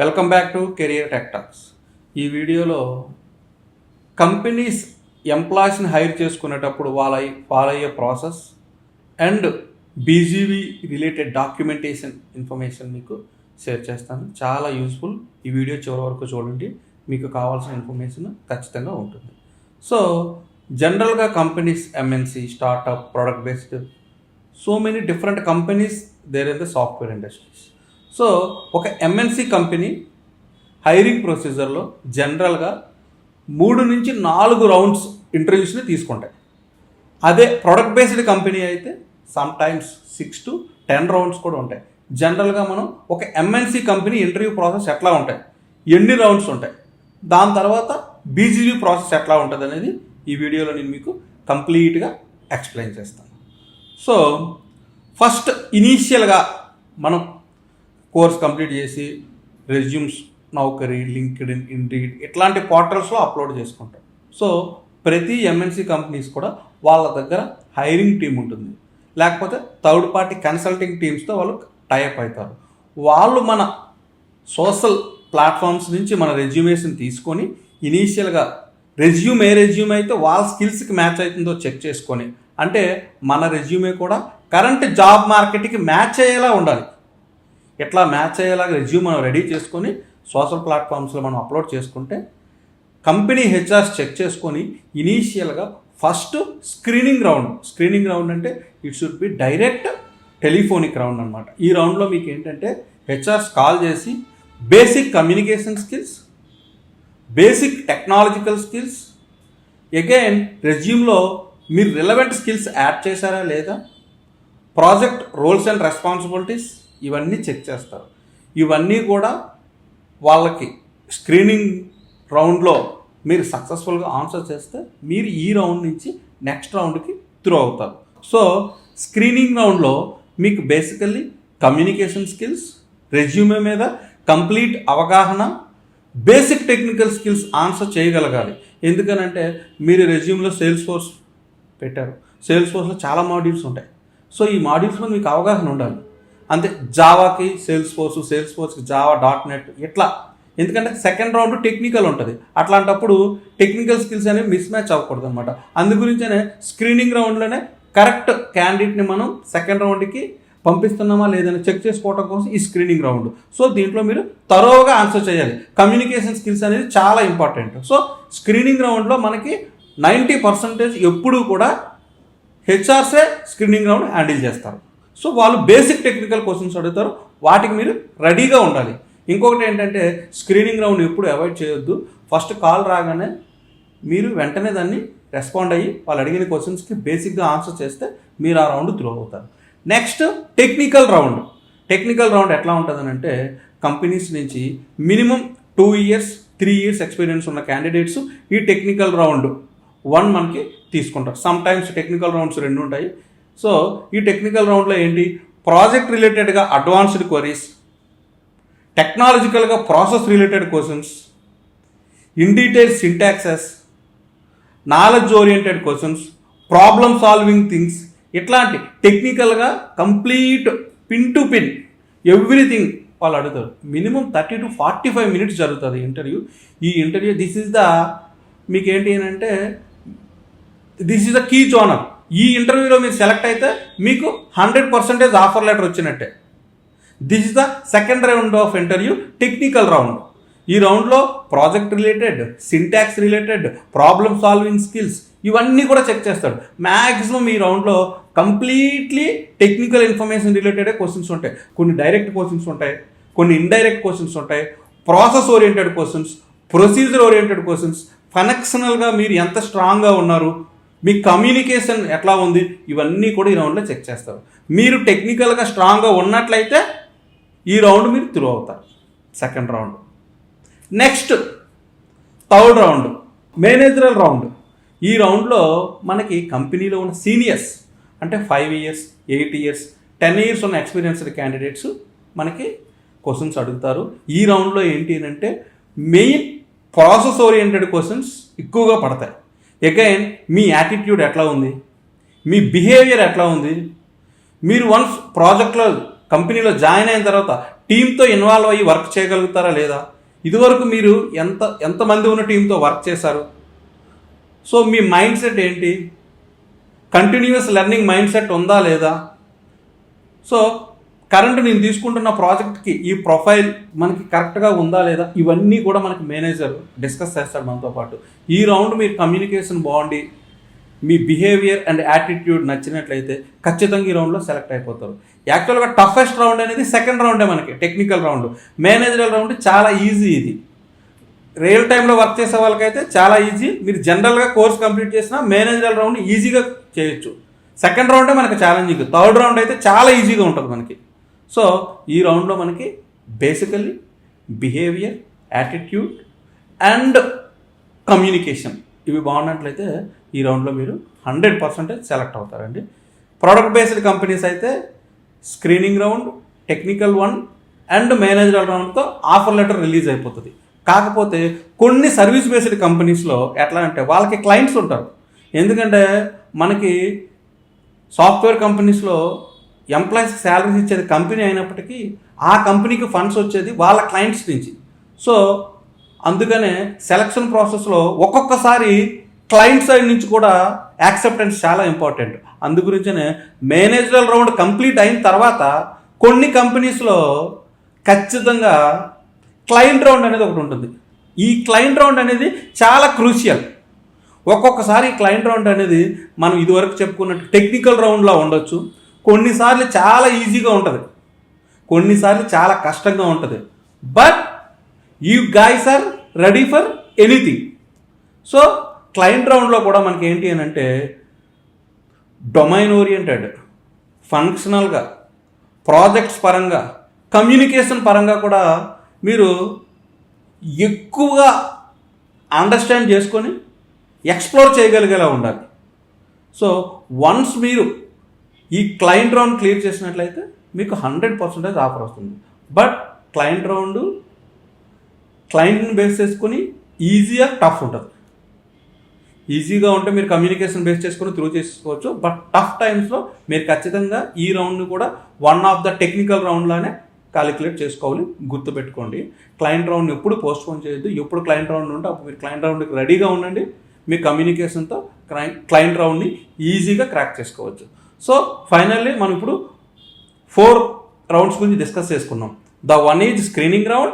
Welcome back to career tech talks. ఈ వీడియోలో companies ఎంప్లాయీస్ని హైర్ చేసుకునేటప్పుడు వాళ్ళ ఫాలో అయ్యే process and BGV related documentation information మీకు షేర్ చేస్తాను. చాలా యూస్ఫుల్. ఈ వీడియో చివరి వరకు చూడండి, మీకు కావాల్సిన ఇన్ఫర్మేషన్ ఖచ్చితంగా ఉంటుంది. సో జనరల్గా companies MNC, startup, product based, so many different companies there in the software industries. So ఒక ఎంఎన్సి కంపెనీ హైరింగ్ ప్రొసీజర్లో జనరల్గా 3 నుంచి 4 రౌండ్స్ ఇంటర్వ్యూస్ని తీసుకుంటాయి. అదే ప్రొడక్ట్ బేస్డ్ కంపెనీ అయితే సమ్ టైమ్స్ 6 to 10 రౌండ్స్ కూడా ఉంటాయి. జనరల్గా మనం ఒక ఎంఎన్సి కంపెనీ ఇంటర్వ్యూ ప్రాసెస్ ఎట్లా ఉంటాయి, ఎన్ని రౌండ్స్ ఉంటాయి, దాని తర్వాత బీజీవీ ప్రాసెస్ ఎట్లా ఉంటుంది అనేది ఈ వీడియోలో నేను మీకు కంప్లీట్గా ఎక్స్ప్లెయిన్ చేస్తాను. సో ఫస్ట్ ఇనీషియల్గా మనం కోర్స్ కంప్లీట్ చేసి రెజ్యూమ్స్ నౌకరీ, లింక్డ్ఇన్, ఇండీడ్ ఇట్లాంటి పోర్టల్స్లో అప్లోడ్ చేసుకుంటాం. సో ప్రతి ఎంఎన్సి కంపెనీస్ కూడా వాళ్ళ దగ్గర హైరింగ్ టీం ఉంటుంది, లేకపోతే థర్డ్ పార్టీ కన్సల్టింగ్ టీమ్స్తో వాళ్ళు టైఅప్ అవుతారు. వాళ్ళు మన సోషల్ ప్లాట్ఫామ్స్ నుంచి మన రెజ్యూమేషన్ తీసుకొని ఇనీషియల్గా రెజ్యూమ్ అయితే వాళ్ళ స్కిల్స్కి మ్యాచ్ అవుతుందో చెక్ చేసుకొని, అంటే మన రెజ్యూమే కూడా కరెంట్ జాబ్ మార్కెట్కి మ్యాచ్ అయ్యేలా ఉండాలి. ఎట్లా మ్యాచ్ అయ్యేలాగా రెజ్యూమ్ మనం రెడీ చేసుకొని సోషల్ ప్లాట్ఫామ్స్లో మనం అప్లోడ్ చేసుకుంటే కంపెనీ హెచ్ఆర్స్ చెక్ చేసుకొని ఇనీషియల్గా ఫస్ట్ స్క్రీనింగ్ రౌండ్ అంటే it should be direct telephonic round అనమాట. ఈ రౌండ్లో మీకు ఏంటంటే హెచ్ఆర్స్ కాల్ చేసి basic communication skills, basic technological skills, again రెజ్యూమ్లో మీరు రిలవెంట్ స్కిల్స్ యాడ్ చేశారా లేదా, ప్రాజెక్ట్ రోల్స్ అండ్ రెస్పాన్సిబిలిటీస్ ఇవన్నీ చెక్ చేస్తారు. ఇవన్నీ కూడా వాళ్ళకి స్క్రీనింగ్ రౌండ్లో మీరు సక్సెస్ఫుల్గా ఆన్సర్ చేస్తే మీరు ఈ రౌండ్ నుంచి నెక్స్ట్ రౌండ్కి త్రూ అవుతారు. సో స్క్రీనింగ్ రౌండ్లో మీకు బేసికల్లీ కమ్యూనికేషన్ స్కిల్స్, రెజ్యూమే మీద కంప్లీట్ అవగాహన, బేసిక్ టెక్నికల్ స్కిల్స్ ఆన్సర్ చేయగలగాలి. ఎందుకనంటే మీరు రెజ్యూమ్లో సేల్స్ ఫోర్స్ పెట్టారు, సేల్స్ ఫోర్స్లో చాలా మాడ్యూల్స్ ఉంటాయి. సో ఈ మాడ్యూల్స్లో మీకు అవగాహన ఉండాలి. అంతే, జావాకి సేల్స్ ఫోర్స్కి జావా, .NET ఇట్లా. ఎందుకంటే సెకండ్ రౌండ్ టెక్నికల్ ఉంటుంది, అట్లాంటప్పుడు టెక్నికల్ స్కిల్స్ అనేవి మిస్ మ్యాచ్ అవ్వకూడదు అనమాట. అందు గురించనే స్క్రీనింగ్ రౌండ్లోనే కరెక్ట్ క్యాండిడేట్ని మనం సెకండ్ రౌండ్కి పంపిస్తున్నామా లేదని చెక్ చేసుకోవడం కోసం ఈ స్క్రీనింగ్ రౌండ్. సో దీంట్లో మీరు తరోగా ఆన్సర్ చేయాలి. కమ్యూనికేషన్ స్కిల్స్ అనేది చాలా ఇంపార్టెంట్. సో స్క్రీనింగ్ రౌండ్లో మనకి 90% ఎప్పుడూ కూడా హెచ్ఆర్సే స్క్రీనింగ్ రౌండ్ హ్యాండిల్ చేస్తారు. సో వాళ్ళు బేసిక్ టెక్నికల్ క్వశ్చన్స్ అడుగుతారు, వాటికి మీరు రెడీగా ఉండాలి. ఇంకొకటి ఏంటంటే స్క్రీనింగ్ రౌండ్ ఎప్పుడు అవాయిడ్ చేయొద్దు. ఫస్ట్ కాల్ రాగానే మీరు వెంటనే దాన్ని రెస్పాండ్ అయ్యి వాళ్ళు అడిగిన క్వశ్చన్స్కి బేసిక్గా ఆన్సర్ చేస్తే మీరు ఆ రౌండ్ త్రూ అవుతారు. నెక్స్ట్ టెక్నికల్ రౌండ్ ఎట్లా ఉంటుందని అంటే కంపెనీస్ నుంచి మినిమం 2 years 3 years ఎక్స్పీరియన్స్ ఉన్న క్యాండిడేట్స్ ఈ టెక్నికల్ రౌండ్ 1 మనకి తీసుకుంటారు. సమ్ టైమ్స్ టెక్నికల్ రౌండ్స్ 2 ఉంటాయి. సో ఈ టెక్నికల్ రౌండ్లో ఏంటి, ప్రాజెక్ట్ రిలేటెడ్గా అడ్వాన్స్డ్ క్వరీస్, టెక్నాలజికల్గా process related questions, in detail syntaxes, knowledge oriented questions, problem solving things, ఇట్లాంటి టెక్నికల్గా complete pin to pin everything వాళ్ళు అడుగుతారు. మినిమం 30 to 45 minutes జరుగుతుంది ఇంటర్వ్యూ. ఈ interview this is the key zoner. ఈ ఇంటర్వ్యూలో మీరు సెలెక్ట్ అయితే మీకు 100% ఆఫర్ లెటర్ వచ్చినట్టే. This is the second round of interview, technical round. ఈ రౌండ్లో project related, syntax related, problem solving skills ఇవన్నీ కూడా చెక్ చేస్తాడు. మ్యాక్సిమం ఈ రౌండ్లో completely technical information related questions ఉంటాయి. కొన్ని డైరెక్ట్ క్వశ్చన్స్ ఉంటాయి, కొన్ని ఇండైరెక్ట్ క్వశ్చన్స్ ఉంటాయి, process oriented questions, procedure oriented questions, ఫంక్షనల్గా మీరు ఎంత స్ట్రాంగ్గా ఉన్నారు, మీ కమ్యూనికేషన్ ఎట్లా ఉంది, ఇవన్నీ కూడా ఈ రౌండ్లో చెక్ చేస్తారు. మీరు టెక్నికల్గా స్ట్రాంగ్గా ఉన్నట్లయితే ఈ రౌండ్ మీరు త్రూ అవుతారు, second round. Next third round, managerial round. ఈ రౌండ్లో మనకి కంపెనీలో ఉన్న సీనియర్స్ అంటే 5 years 8 years 10 years ఉన్న ఎక్స్పీరియన్స్డ్ క్యాండిడేట్స్ మనకి క్వశ్చన్స్ అడుగుతారు. ఈ రౌండ్లో ఏంటి అంటే మెయిన్ ప్రాసెస్ ఓరియంటెడ్ క్వశ్చన్స్ ఎక్కువగా పడతాయి. అగైన్ మీ యాటిట్యూడ్ ఎట్లా ఉంది, మీ బిహేవియర్ ఎట్లా ఉంది, మీరు వన్స్ ప్రాజెక్ట్లో కంపెనీలో జాయిన్ అయిన తర్వాత టీంతో ఇన్వాల్వ్ అయ్యి వర్క్ చేయగలుగుతారా లేదా, ఇదివరకు మీరు ఎంతమంది ఉన్న టీంతో వర్క్ చేశారు, సో మీ మైండ్ సెట్ ఏంటి, కంటిన్యూస్ లెర్నింగ్ మైండ్ సెట్ ఉందా లేదా, సో కరెంట్ నేను తీసుకుంటున్న ప్రాజెక్ట్కి ఈ ప్రొఫైల్ మనకి కరెక్ట్గా ఉందా లేదా, ఇవన్నీ కూడా మనకి మేనేజర్ డిస్కస్ చేస్తాడు మనతో పాటు. ఈ రౌండ్ మీరు కమ్యూనికేషన్ బాగుండి మీ బిహేవియర్ అండ్ యాటిట్యూడ్ నచ్చినట్లయితే ఖచ్చితంగా ఈ రౌండ్లో సెలెక్ట్ అయిపోతారు. యాక్చువల్గా టఫెస్ట్ రౌండ్ అనేది సెకండ్ రౌండే మనకి టెక్నికల్ రౌండ్. మేనేజరల్ రౌండ్ చాలా ఈజీ, ఇది రియల్ టైంలో వర్క్ చేసే వాళ్ళకైతే చాలా ఈజీ. మీరు జనరల్గా కోర్స్ కంప్లీట్ చేసినా మేనేజరల్ రౌండ్ ఈజీగా చేయొచ్చు. సెకండ్ రౌండే మనకి ఛాలెంజింగ్, థర్డ్ రౌండ్ అయితే చాలా ఈజీగా ఉంటుంది మనకి. సో ఈ రౌండ్లో మనకి basically behaviour, attitude and communication ఇవి బాగున్నట్లయితే ఈ రౌండ్లో మీరు 100% సెలెక్ట్ అవుతారండి. ప్రోడక్ట్ బేస్డ్ కంపెనీస్ అయితే screening round, technical 1 and managerial రౌండ్తో ఆఫర్ లెటర్ రిలీజ్ అయిపోతుంది. కాకపోతే కొన్ని సర్వీస్ బేస్డ్ కంపెనీస్లో ఎట్లా అంటే వాళ్ళకి క్లయింట్స్ ఉంటారు. ఎందుకంటే మనకి సాఫ్ట్వేర్ కంపెనీస్లో ఎంప్లాయీస్కి శాలరీస్ ఇచ్చేది కంపెనీ అయినప్పటికీ ఆ కంపెనీకి ఫండ్స్ వచ్చేది వాళ్ళ క్లయింట్స్ నుంచి. సో అందుకనే సెలక్షన్ ప్రాసెస్లో ఒక్కొక్కసారి క్లయింట్ సైడ్ నుంచి కూడా యాక్సెప్టెన్స్ చాలా ఇంపార్టెంట్. అందుగురించనే మేనేజరల్ రౌండ్ కంప్లీట్ అయిన తర్వాత కొన్ని కంపెనీస్లో ఖచ్చితంగా క్లయింట్ రౌండ్ అనేది ఒకటి ఉంటుంది. ఈ క్లయింట్ రౌండ్ అనేది చాలా క్రూషియల్. ఒక్కొక్కసారి ఈ క్లయింట్ రౌండ్ అనేది మనం ఇదివరకు చెప్పుకున్నట్టు టెక్నికల్ రౌండ్లో ఉండొచ్చు. కొన్నిసార్లు చాలా ఈజీగా ఉంటుంది, కొన్నిసార్లు చాలా కష్టంగా ఉంటుంది. But you guys are ready for anything. So client రౌండ్లో కూడా మనకి ఏంటి అని అంటే డొమైన్ ఓరియంటెడ్, ఫంక్షనల్గా, ప్రాజెక్ట్స్ పరంగా, కమ్యూనికేషన్ పరంగా కూడా మీరు ఎక్కువగా అండర్స్టాండ్ చేసుకొని ఎక్స్ప్లోర్ చేయగలిగేలా ఉండాలి. సో వన్స్ మీరు ఈ క్లయింట్ రౌండ్ క్లియర్ చేసినట్లయితే మీకు 100% ఆఫర్ వస్తుంది. బట్ క్లయింట్ రౌండ్ క్లయింట్ని బేస్ చేసుకొని ఈజీగా టఫ్ ఉంటుంది. ఈజీగా ఉంటే మీరు కమ్యూనికేషన్ బేస్ చేసుకొని త్రూ చేసుకోవచ్చు. బట్ టఫ్ టైమ్స్లో మీరు ఖచ్చితంగా ఈ రౌండ్ని కూడా వన్ ఆఫ్ ద టెక్నికల్ రౌండ్లానే క్యాలిక్యులేట్ చేసుకోవాలి. గుర్తుపెట్టుకోండి, క్లయింట్ రౌండ్ ఎప్పుడు పోస్ట్పోన్ చేయొద్దు. ఎప్పుడు క్లయింట్ రౌండ్ ఉంటే అప్పుడు మీరు క్లయింట్ రౌండ్కి రెడీగా ఉండండి. మీ కమ్యూనికేషన్తో క్లయింట్ రౌండ్ని ఈజీగా క్రాక్ చేసుకోవచ్చు. సో ఫైనల్లీ మనం ఇప్పుడు 4 రౌండ్స్ గురించి డిస్కస్ చేసుకున్నాం. The 1 is screening round,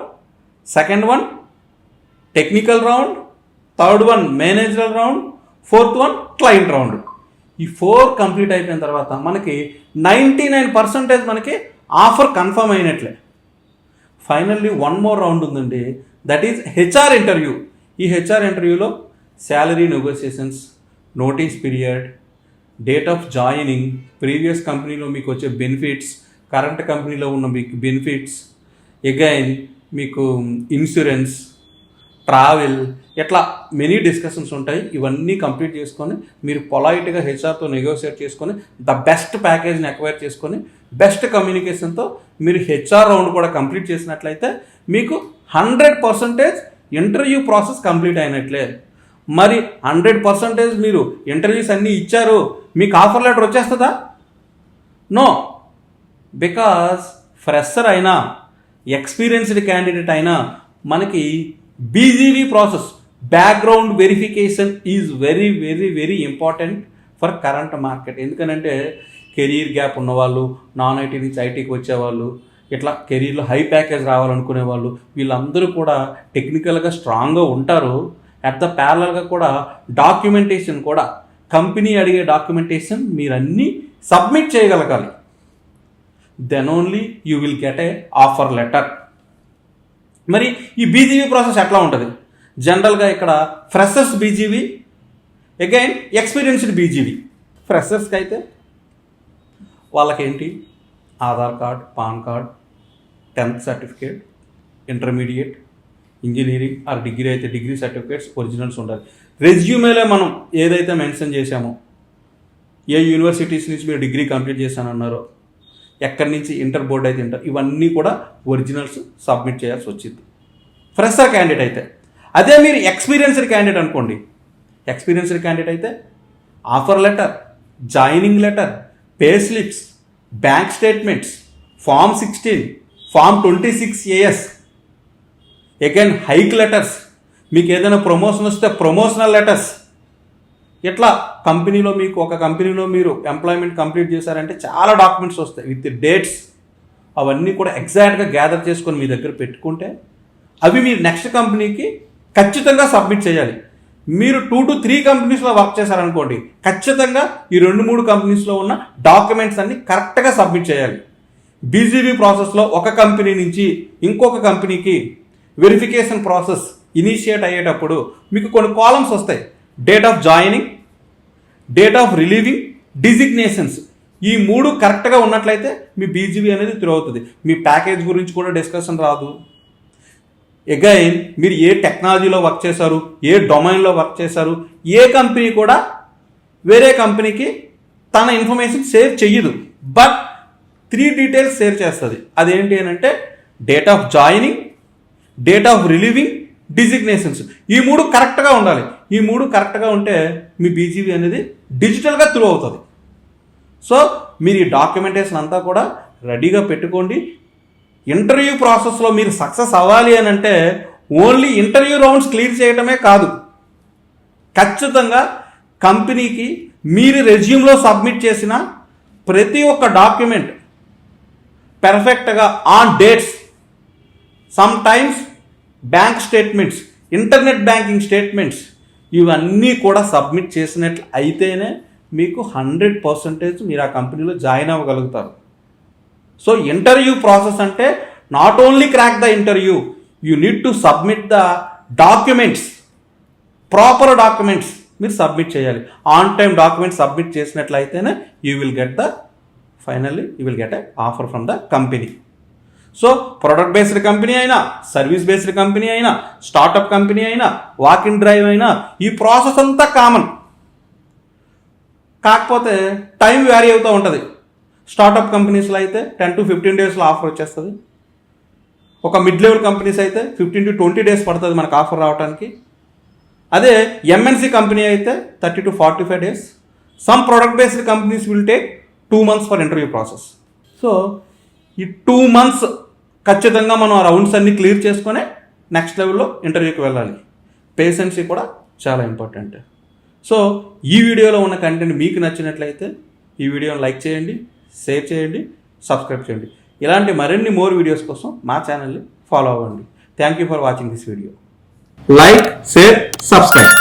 second 1 technical round, third 1 managerial round, fourth 1 client round. ఈ 4 కంప్లీట్ అయిపోయిన తర్వాత మనకి 99% మనకి ఆఫర్ కన్ఫర్మ్ అయినట్లే. ఫైనల్లీ 1 మోర్ రౌండ్ ఉందండి, దట్ ఈజ్ హెచ్ఆర్ ఇంటర్వ్యూ. ఈ హెచ్ఆర్ ఇంటర్వ్యూలో salary negotiations, notice period, date of joining, previous కంపెనీలో మీకు వచ్చే బెనిఫిట్స్, కరెంట్ కంపెనీలో ఉన్న మీకు బెనిఫిట్స్, అగైన్ మీకు ఇన్సూరెన్స్, ట్రావెల్, ఇట్లా మెనీ డిస్కషన్స్ ఉంటాయి. ఇవన్నీ కంప్లీట్ చేసుకొని మీరు పొలైట్గా హెచ్ఆర్తో నెగోషియేట్ చేసుకొని ద బెస్ట్ ప్యాకేజ్ని అక్వైర్ చేసుకొని బెస్ట్ కమ్యూనికేషన్తో మీరు హెచ్ఆర్ రౌండ్ కూడా కంప్లీట్ చేసినట్లయితే మీకు 100% ఇంటర్వ్యూ ప్రాసెస్ కంప్లీట్ అయినట్లే. మరి 100% మీరు ఇంటర్వ్యూస్ అన్నీ ఇచ్చారు, మీకు ఆఫర్ లెటర్ వచ్చేస్తుందా? నో. బికాస్ ఫ్రెషర్ అయినా ఎక్స్పీరియన్స్డ్ క్యాండిడేట్ అయినా మనకి BGV process, background verification is very very very important for current market. ఎందుకనంటే కెరీర్ గ్యాప్ ఉన్నవాళ్ళు, నాన్ ఐటీ నుంచి ఐటీకి వచ్చేవాళ్ళు, ఇట్లా కెరీర్లో హై ప్యాకేజ్ రావాలనుకునే వాళ్ళు, వీళ్ళందరూ కూడా టెక్నికల్గా స్ట్రాంగ్గా ఉంటారు. అట్ ద ప్యారలల్గా కూడా డాక్యుమెంటేషన్ కూడా, కంపెనీ అడిగే డాక్యుమెంటేషన్ మీరన్నీ సబ్మిట్ చేయగలగాలి. Then only you will get a offer letter. మరి ఈ బీజీవీ ప్రాసెస్ ఎట్లా ఉంటుంది? జనరల్గా ఇక్కడ freshers BGV, again experienced BGV. ఫ్రెషర్స్కి అయితే వాళ్ళకేంటి Aadhaar card, PAN card, 10th certificate, intermediate, engineering or degree అయితే డిగ్రీ సర్టిఫికేట్స్ ఒరిజినల్స్ ఉండాలి. రెజ్యూమేలో మనం ఏదైతే మెన్షన్ చేశామో, ఏ యూనివర్సిటీస్ నుంచి మీరు డిగ్రీ కంప్లీట్ చేశానన్నారో, ఎక్కడి నుంచి ఇంటర్ బోర్డ్ అయితే ఇంటర్, ఇవన్నీ కూడా ఒరిజినల్స్ సబ్మిట్ చేయాల్సి వచ్చింది ఫ్రెషర్ క్యాండిడేట్ అయితే. అదే మీరు ఎక్స్పీరియన్స్డ్ క్యాండిడేట్ అనుకోండి, ఎక్స్పీరియన్స్డ్ క్యాండిడేట్ అయితే offer letter, joining letter, pay slips, bank statements, form 16, form 26AS, again hike letters, మీకు ఏదైనా ప్రమోషన్ వస్తే ప్రమోషనల్ లెటర్స్. ఇట్లా కంపెనీలో మీకు ఒక కంపెనీలో మీరు ఎంప్లాయ్మెంట్ కంప్లీట్ చేశారంటే చాలా డాక్యుమెంట్స్ వస్తాయి విత్ డేట్స్. అవన్నీ కూడా ఎగ్జాక్ట్గా గ్యాదర్ చేసుకొని మీ దగ్గర పెట్టుకుంటే అవి మీరు నెక్స్ట్ కంపెనీకి ఖచ్చితంగా సబ్మిట్ చేయాలి. మీరు 2 to 3 కంపెనీస్లో వర్క్ చేశారనుకోండి, ఖచ్చితంగా ఈ 2-3 కంపెనీస్లో ఉన్న డాక్యుమెంట్స్ అన్ని కరెక్ట్గా సబ్మిట్ చేయాలి. బీజీబీ ప్రాసెస్లో ఒక కంపెనీ నుంచి ఇంకొక కంపెనీకి వెరిఫికేషన్ ప్రాసెస్ ఇనిషియేట్ అయ్యేటప్పుడు మీకు కొన్ని కాలమ్స్ వస్తాయి. Date of joining, date of relieving, designations. ఈ 3 కరెక్ట్గా ఉన్నట్లయితే మీ బీజీబీ అనేది త్రూ అవుతుంది. మీ ప్యాకేజ్ గురించి కూడా డిస్కషన్ రాదు. అగైన్ మీరు ఏ టెక్నాలజీలో వర్క్ చేశారు, ఏ డొమైన్లో వర్క్ చేశారు, ఏ కంపెనీ కూడా వేరే కంపెనీకి తన ఇన్ఫర్మేషన్ షేర్ చెయ్యదు. బట్ 3 డీటెయిల్స్ షేర్ చేస్తుంది. అదేంటి అని అంటే date of joining, date of relieving, designations. ఈ 3 కరెక్ట్గా ఉండాలి. ఈ 3 కరెక్ట్గా ఉంటే మీ బీజీబీ అనేది డిజిటల్గా త్రూ అవుతుంది. సో మీరు ఈ డాక్యుమెంటేషన్ అంతా కూడా రెడీగా పెట్టుకోండి. ఇంటర్వ్యూ ప్రాసెస్లో మీరు సక్సెస్ అవ్వాలి అని అంటే ఓన్లీ ఇంటర్వ్యూ రౌండ్స్ క్లియర్ చేయడమే కాదు, ఖచ్చితంగా కంపెనీకి మీరు రెజ్యూమ్లో సబ్మిట్ చేసిన ప్రతి ఒక్క డాక్యుమెంట్ పెర్ఫెక్ట్గా on dates, some times bank statements, internet banking statements, ఇవన్నీ కూడా సబ్మిట్ చేసినట్లు అయితేనే మీకు 100% మీరు ఆ కంపెనీలో జాయిన్ అవ్వగలుగుతారు. సో ఇంటర్వ్యూ ప్రాసెస్ అంటే not only crack the interview, you need to submit the documents, proper documents మీరు సబ్మిట్ చేయాలి. ఆన్ టైం డాక్యుమెంట్స్ సబ్మిట్ చేసినట్లయితేనే you will get a offer from the company. So product based company అయినా, service based company అయినా, startup company అయినా, walk in drive అయినా, ఈ process అంతా common. కాకపోతే టైం వ్యారీ అవుతూ ఉంటుంది. స్టార్టప్ కంపెనీస్లో అయితే 10 to 15 డేస్లో ఆఫర్ వచ్చేస్తుంది. ఒక మిడ్ లెవెల్ కంపెనీస్ అయితే 15 to 20 డేస్ పడుతుంది మనకు ఆఫర్ రావడానికి. అదే ఎంఎన్సీ కంపెనీ అయితే 30 to 45 days. Some product based companies will take 2 months for interview process. So ఈ 2 months ఖచ్చితంగా మనం ఆ రౌండ్స్ అన్ని క్లియర్ చేసుకొని నెక్స్ట్ లెవెల్లో ఇంటర్వ్యూకి వెళ్ళాలి. పేషెన్సీ కూడా చాలా ఇంపార్టెంట్. సో ఈ వీడియోలో ఉన్న కంటెంట్ మీకు నచ్చినట్లయితే ఈ వీడియోని లైక్ చేయండి, షేర్ చేయండి, సబ్స్క్రైబ్ చేయండి. ఇలాంటి మరిన్ని మోర్ వీడియోస్ కోసం మా ఛానల్ని ఫాలో అవ్వండి. Thank you for watching this video. Like, share, subscribe.